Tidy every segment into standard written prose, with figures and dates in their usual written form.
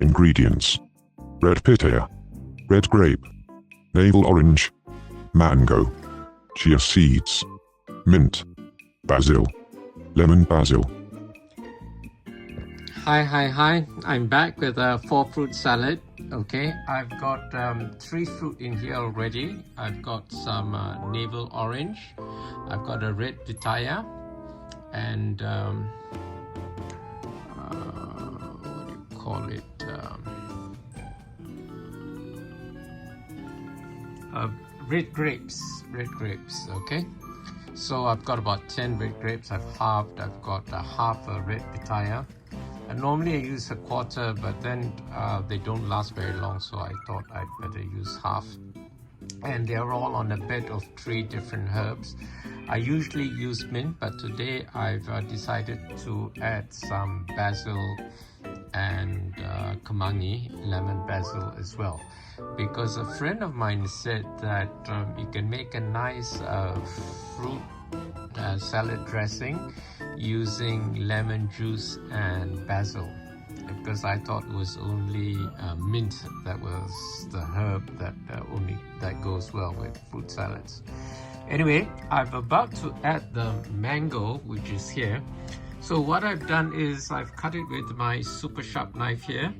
Ingredients: red pitaya, red grape, navel orange, mango, chia seeds, mint, basil, lemon basil. Hi. I'm back with a 4-fruit salad. Okay, I've got 3 fruit in here already. I've got some navel orange. I've got a red pitaya, and what do you call it? Red grapes. Okay, so I've got about 10 red grapes. I've halved. I've got half a red pitaya. And normally I use a quarter, but then they don't last very long, so I thought I'd better use half. And they're all on a bed of 3 different herbs. I usually use mint, but today I've decided to add some basil and kemangi, lemon basil as well, because a friend of mine said that you can make a nice fruit salad dressing using lemon juice and basil, because I thought it was only mint that was the herb that goes well with fruit salads. Anyway, I'm about to add the mango, which is here. So what I've done is I've cut it with my super sharp knife here,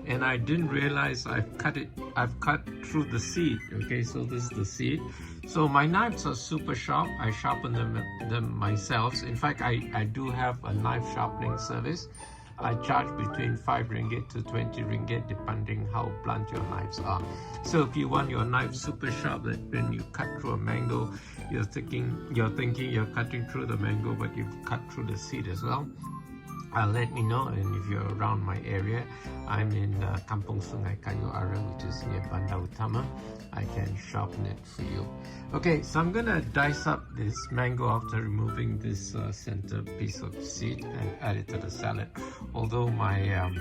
and I didn't realize I've cut through the seed. Okay, so this is the seed. So my knives are super sharp. I sharpen them myself. In fact, I do have a knife sharpening service. I charge between 5 ringgit to 20 ringgit depending how blunt your knives are. So if you want your knife super sharp, that when you cut through a mango, you're thinking you're cutting through the mango, but you've cut through the seed as well. Let me know, and if you're around my area, I'm in Kampung Sungai Kayu Ara, which is near Bandar Utama. I can sharpen it for you. Okay, so I'm gonna dice up this mango after removing this center piece of seed and add it to the salad. Although my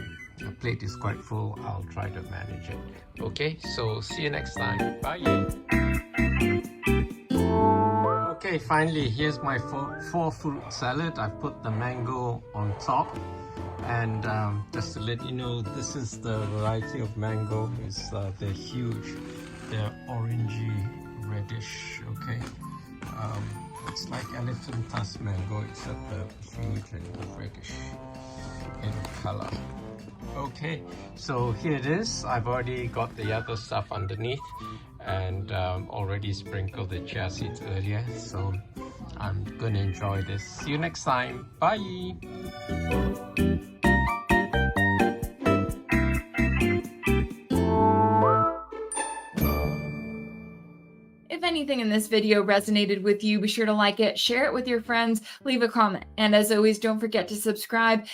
plate is quite full, I'll try to manage it. Okay, so see you next time. Bye. Okay, finally, here's my 4-fruit salad. I put the mango on top, and just to let you know, this is the variety of mango. They're huge, they're orangey, reddish. Okay, it's like elephant tusk mango, except they're huge and reddish in color. Okay, so here it is. I've already got the other stuff underneath, and already sprinkled the chia seeds earlier, so I'm gonna enjoy this. See you next time. Bye. If anything in this video resonated with you, be sure to like it, share it with your friends, leave a comment, and as always, don't forget to subscribe.